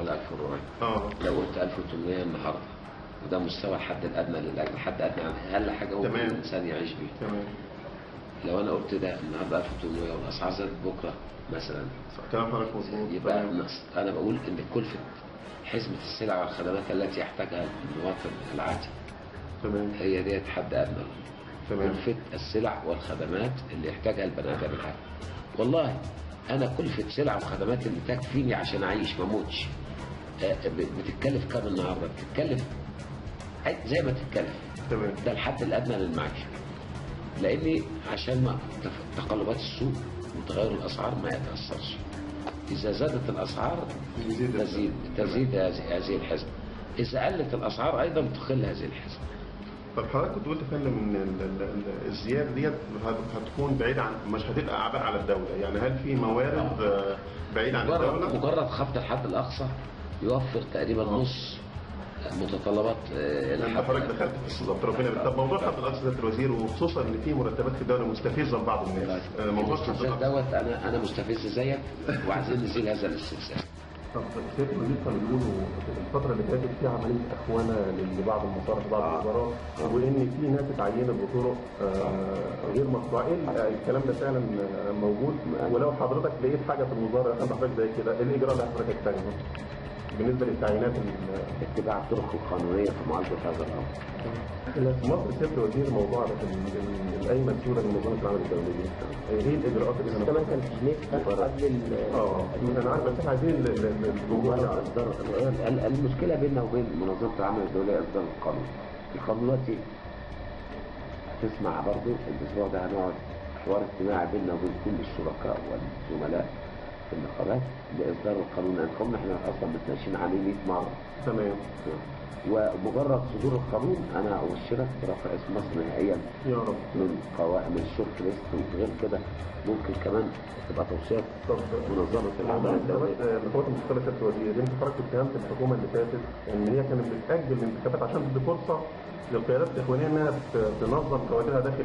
ولا 1400. لو قلت 1800 النهارده وده مستوى الحد الادنى للاجر، الحد الادنى اقل حاجه ممكن الانسان يعيش بيها. تمام. لو انا قلت ده النهارده 1800 والاسعار زادت بكره مثلا، كلام حضرتك مظبوط. يبقى انا بقول ان كلفه حزمه السلع والخدمات التي يحتاجها المواطن العادي تمام هي ديت حد ادنى. تمام. كلفه السلع والخدمات اللي يحتاجها البني ادم العادي. والله انا كلفه سلع وخدمات اللي تكفيني عشان اعيش ما اموتش بتتكلف كام النهارده؟ بتتكلف زي ما تتكلف. تمام. ده الحد الادنى للمعيشه. لاني عشان ما تقلبات السوق وتغير الاسعار ما يتاثرش. اذا زادت الاسعار تزيد هذه الحزمه. اذا قلت الاسعار ايضا تقل هذه الحزمه. طب حضرتك كنت قلت يا فندم ان الزياده ديت هتكون بعيده عن، مش هتبقى اعباء على الدوله، يعني هل في موارد بعيده عن الدوله؟ مجرد خفض الحد الاقصى يوفر تقريبا نص متطلبات انت حضرتك دخلت في الصدف ربنا. طب موضوع خفض الاقصى سياده الوزير، وخصوصا ان في مرتبات في الدوله مستفزه لبعض الناس، موضوع خفض الاقصى دوت انا مستفز زيك وعايزين نزيل هذا الاستفزاز. طب سياده الوزير كانوا بيقولوا الفتره اللي فاتت في عمليه اخوانه لبعض المصالح وبعض الوزارات، وان في ناس اتعينت بطرق غير مشروعه. ايه الكلام ده فعلا موجود؟ ولو حضرتك لقيت حاجه في الوزاره عند حضرتك زي كده، ايه الاجراء اللي حضرتك هتتخذه بالنسبه للتعيينات؟ اتباع الطرق القانونيه في معالجه هذا الامر. في مصر سياده الوزير موضوع الاي مسؤوله من منظمه العمل الدوليه، ايه الاجراءات اللي انا كمان كان في انا عارف بس عايزين الجمهور اصدار المشكله بيننا وبين منظمه العمل الدوليه اصدار القانون. القانون دلوقتي هتسمع برضه الاسبوع ده هنقعد حوار اجتماعي بيننا وبين كل الشركاء والزملاء في النقابات لاصدار القانون. القانون احنا اصلا متناقشين عليه 100 مره. تمام. ومجرد صدور القانون انا ابشرك برفع اسم مصر نهائيا يا رب من قوائم الشورت ليست. وغير كده ممكن كمان تبقى توصيات منظمه العمل الدوليه. القوات المسلحه سياده الوزير، انت حضرتك اتهمت الحكومه اللي فاتت ان هي كانت بتاجل الانتخابات عشان تدي فرصه للقيادات الاخوانيه انها تنظم كوادرها داخل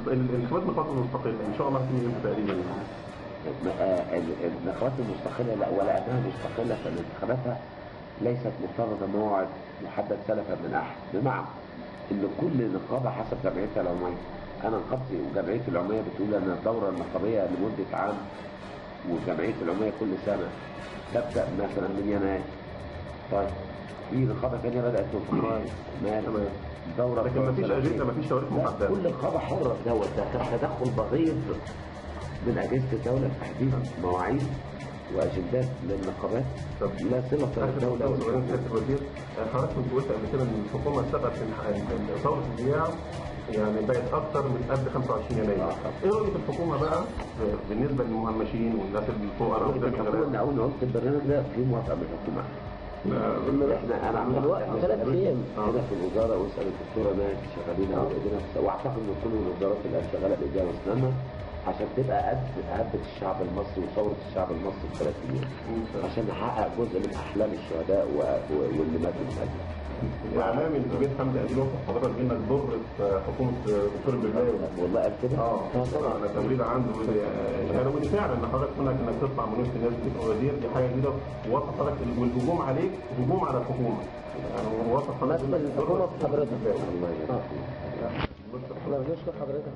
الانتخابات النقابات المستقله. ان شاء الله هتكون امتى تقريبا؟ النقابات المستقله لا، ولا انها مستقله فان انتخاباتها ليست مرتبطه بموعد محدد سلفا من احد، بمعنى ان كل نقابه حسب جمعيتها العموميه. انا نقابتي وجمعيتي العموميه بتقول ان الدوره النقابيه لمده عام، وجمعيه العموميه كل سنه تبدا مثلا من يناير. طيب في نقابه ثانيه بدات من فبراير مارس دوره، لكن ما فيش اجنده، ما فيش تواريخ محدده. كل نقابه حره في دوت. ده تدخل بغيض من اجهزه الدوله في تحديد مواعيد واجندات للنقابات لا صله للدوله. الوزير حضرتك كنت قلت قبل كده ان الحكومه سبقت ان ثوره البياع يعني بقت اكثر من قبل 25 يناير. ايه رؤيه الحكومه بقى بالنسبه للمهمشين والناس الفقراء؟ انا قلت البرنامج ده في موافقه من الحكومه. انا عملت 3 ايام هنا في الوزاره واسال الدكتوره ماهر شغالين واعتقد ان كل الوزارات اللي شغاله بايديها واسنانها عشان تبقى قد هبه الشعب المصري وثوره الشعب المصري في 3 ايام، عشان نحقق جزء من احلام الشهداء واللي ماتوا من اجله. الاعلام اللي بين حمدي اديل وصف حضرتك بانك ضر في حكومه دكتور البرنامج. والله قال كده؟ طبعا انا تمريض عنده يعني، ودي فعلا ان حضرتك كونك انك تطلع من وسط الناس تبقى وزير دي حاجه جديده، ووصف حضرتك والهجوم عليك هجوم على الحكومه. يعني وصف حضرتك الحكومه بحضرتك. الله يجزاك. احنا بنشكر حضرتك.